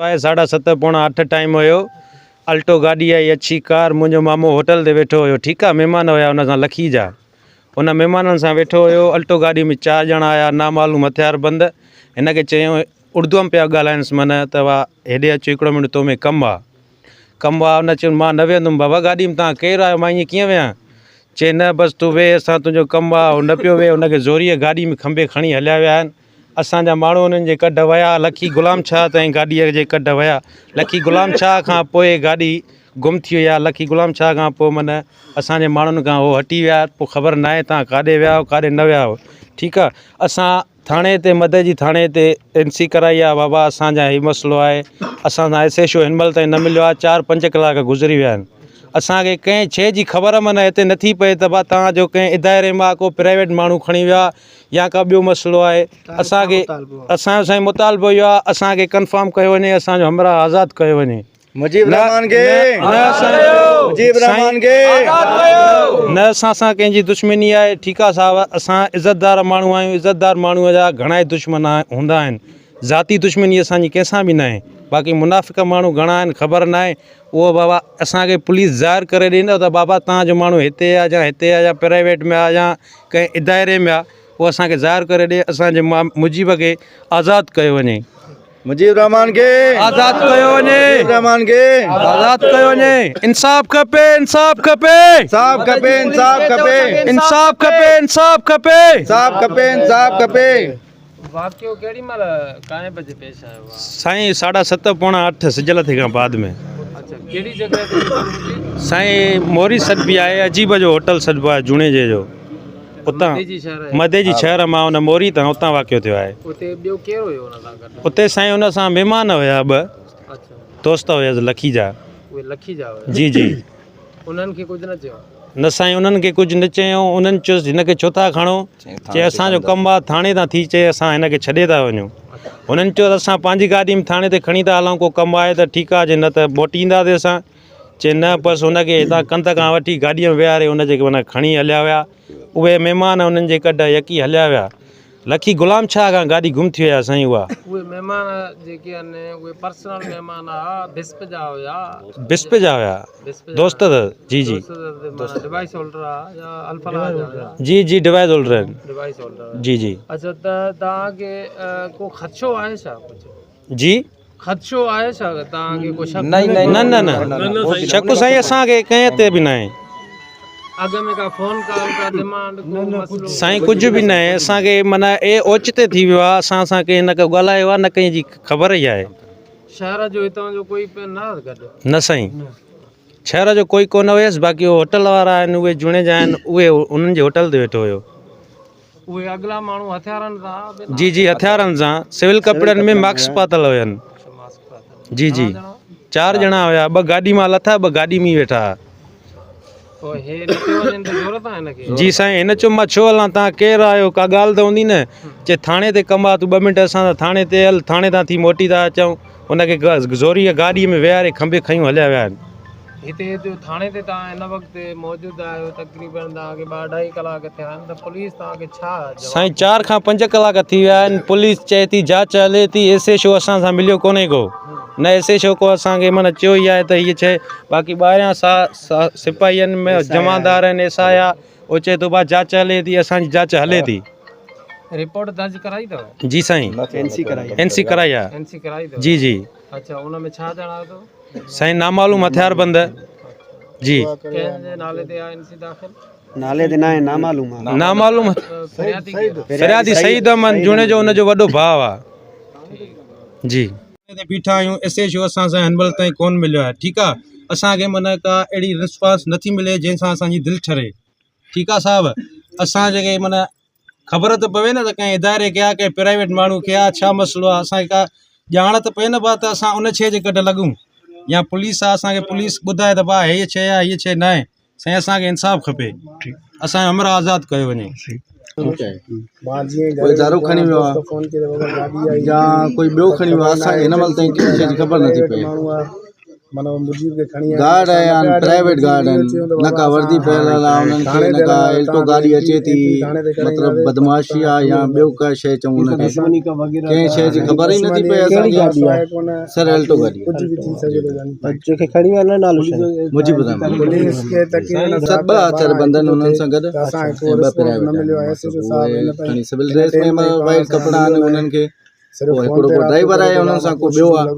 आहे 7:30 पौणा 8 टाइम हुयो। अल्टो गाड़ी आई अच्छी कार, मुंहिंजो मामो होटल ते वेठो हुयो, ठीकु आहे। महिमान हुया हुन सां लखी जा, उन महिमाननि सां वेठो हुयो। अल्टो गाड़ी में 4 ॼणा आया, नामालूम हथियारबंद। हिन खे चयूं, उर्दूअ में पिया ॻाल्हाइनिसि, माना त हेॾे अचो, हिकिड़ो मिंट तो में कमु आहे। हुन चयो मां न वेहंदुमि बाबा, गाॾी में तव्हां केरु आहियो, मां ईअं कीअं वेहां। चए न बसि तूं वेह, असां तुंहिंजो कमु आहे। उहो न पियो वेह, हुनखे ज़ोरीअ गाॾी में खंभे खणी हलिया विया आहिनि। असांजा माण्हू उन्हनि जे कढ विया, लखी गुलाम शाह ताईं गाॾीअ जे कढ विया। लखी गुलाम शाह खां पोइ गाॾी गुम थी वई आहे। लखी गुलाम शाह खां पोइ माना असांजे माण्हुनि खां उहो हटी विया। पोइ ख़बर न आहे तव्हां काॾे विया हो, काॾे न विया हो, ठीकु आहे। असां थाणे ते मदे जी थाणे ते NC कराई आहे बाबा, असांजा हीउ मसइलो आहे। असां सां SHO हिन महिल ताईं न मिलियो आहे। 4-5 कलाक गुज़री विया आहिनि। असांखे कंहिं शइ जी ख़बर माना हिते नथी पए त भाउ तव्हांजो कंहिं इदारे मां को प्राइवेट माण्हू खणी विया या का ॿियो मसइलो आहे। असांजो साईं मुतालबो इहो आहे, असांखे कंफर्म कयो वञे, असांजो हमराह आज़ादु कयो वञे। मुजीब रहमान खे न असां सां कंहिंजी दुश्मनी आहे, ठीकु आहे साहब। असां इज़तदार माण्हू आहियूं। इज़तदार माण्हूअ जा घणा ई दुश्मन हूंदा आहिनि। ज़ाती दुश्मनी असांजी कंहिंसां बि न आहे। बाक़ी मुनाफ़िक़ माण्हू घणा आहिनि ख़बर न आहे। उहो बाबा असांखे पुलिस ज़ाहिर करे ॾींदो त बाबा तव्हांजो माण्हू हिते आहे या हिते आहे, या प्राइवेट में आहे या कंहिं इदारे में आहे, उहो असांखे ज़ाहिर करे ॾिए। असांजे मुजीब खे आज़ादु कयो वञे। मुजीब रहमान खे आज़ादु कयो वञे। रहमान खे आज़ादु कयो वञे। इंसाफ़ खपे, इंसाफ़ खपे, इंसाफ़ खपे, इंसाफ़ खपे, इंसाफ़ खपे, इंसाफ़ खपे, इंसाफ़ खपे, इंसाफ़ खपे। वाक़ियो केड़ी महिल काएं बजे पेश आयो आहे? साईं 7:30 पौणा 8 सिजल थे खां बाद में। अच्छा, केड़ी जगह ते? साईं मोरी सॾिबी आहे, अजीब जो होटल सॾिबो आहे जुणे जे जो, उतां मदे जी शहर मां हुन मोरी तां उतां वाक़ियो थियो आहे। उते ॿियो केरु हुयो हुन सां गॾु? उते साईं हुन सां महिमान हुया 2 अच्छा, दोस्त हुयसि लखी जा। उहे लखी जा हुया? जी जी। उन्हनि खे कुझु न चयो? न साईं, उन्हनि खे कुझु न चयूं। उन्हनि चयोसि हिन खे छो था खणो, चए असांजो कमु आहे थाणे तां थी, चए असां हिन खे छॾे था वञूं। हुननि चयो असां पंहिंजी गाॾी में थाणे ते खणी था हलूं, को कमु आहे त ठीकु आहे, जे न त मोटी ईंदासीं असां। चए न बसि हुनखे हितां कंध खां वठी गाॾीअ में विहारे हुनजे माना खणी हलिया विया। उहे महिमान उन्हनि जे कढ यकी हलिया विया। लखी गुलाम शाह खां गाॾी गुम थी विया साईं। उहा उहे महिमान जेके आहिनि उहे पर्सनल महिमान बिस्प जा हुया? बिस्प जा हुया, दोस्त जी जी। डिवाइस होल्डर या अल्फा जा? जी जी, डिवाइस होल्डर आहिनि। डिवाइस होल्डर जी जी। अच्छा, त तव्हांखे को ख़दशो आहे छा? कुझु जी ख़दशो आहे छा तव्हांखे? को शक? न न न, शक साईं असांखे कंहिं ते बि न आहे। अॻ में का फोन कॉल का डिमांड साईं कुझु बि न आहे। असांखे माना ओचिते थी वियो आहे, असां सां कंहिं न को ॻाल्हायो आहे, न कंहिंजी ख़बर ई आहे। शहर जो हितां जो कोई न गॾु? न साईं, शहर जो कोई कोन हुयसि। बाक़ी होटल वारा आहिनि, उहे जुणे जा आहिनि, उहे उन्हनि जे होटल ते वेठो हुयो। उहे अॻिला माण्हू हथियारनि सां? जी जी, हथियारनि सां, सिविल कपिड़नि में मास्क पातल हुयनि। जी जी, 4 ॼणा हुया। 2 गाॾी मां लथा, 2 गाॾी में वेठा। जी साईं, हिन चयो मां छो हलां, तव्हां केरु आहियो, का ॻाल्हि त हूंदी न। चए थाणे ते कमु आहे, तूं 2 मिंट असां थाणे ते हल, थाणे तां थी मोटी था अचूं। हुनखे ज़ोरीअ गाॾीअ में विहारे खंभे खयूं हलिया विया आहिनि। हिते थाणे ते तव्हां हिन वक़्तु मौजूदु आहियो, तक़रीबन तव्हांखे 2-2.5 कलाक थिया आहिनि, त पुलिस तव्हांखे छा? साईं 4 खां 5 कलाक थी विया आहिनि। पुलिस चए थी जांच हले थी। SHO असां सां मिलियो कोन्हे को, न SHO को असांखे माना चयो ई आहे त हीअ शइ। बाक़ी ॿाहिरियां सिपाहियुनि में जमादार आहिनि SI, उहो चए थो भाउ जांच हले थी, असांजी जांच हले थी। रिपोर्ट दर्ज कराई अथव? जी साईं, NC कराई आहे। NC कराई अथव? जी जी। अच्छा, उन में छा ॼाणा अथव? साईं नामालूम हथियारबंद। जी। कंहिंजे नाले ते आहे NC दाख़िल? नाले ते न आहे, नामालूम आहे। नामालूम। फरियादी सईद अहमद जुणे जो हुनजो वॾो भाउ आहे। जी। बीठा आहियूं, SHO असां सां हिन महिल ताईं कोन मिलियो आहे। ठीकु आहे, असांखे माना का अहिड़ी रिस्पॉन्स नथी मिले जंहिंसां असांजी दिलि ठरे। ठीकु आहे साहिबु, असां जेके माना ख़बर त पवे न त कंहिं इदारे कया, कंहिं प्राइवेट माण्हू कया, छा मसइलो आहे, असांखे का ॼाण त पए न भाउ, त असां उन शइ जे कढ लॻूं। या पुलिस आहे, असांखे पुलिस ॿुधाए त भाउ हीअ शइ आहे, हीअ शइ न आहे। साईं असांखे इंसाफ़ खपे, असांजो हमराह आज़ादु कयो वञे। कोई दारू खणी वियो आहे या कोई ॿियो खणी वियो आहे, असांखे हिन महिल ताईं कंहिं शइ जी ख़बर नथी पए। गार्ड है प्राइवेट गार्ड है नका वर्दी पहला उन्हनि खे नका एल्टो गाड़ी अचे थी मतलब बदमाशी आहे या ॿियो का शइ चऊं उनखे कंहिं शइ जी ख़बर ई नथी पए असांखे सर एल्टो गाड़ी जेके खणी विया न नालो छा आहे? मुंहिंजी ॿुधायो सर ॿ हथर बंधन उन्हनि सां गॾु ऐं ॿ प्राइवेट खणी सिविल ड्रेस में वाइट कपिड़ा आहिनि उन्हनि खे पोइ हिकिड़ो ड्राइवर आहे उन्हनि सां को ॿियो आहे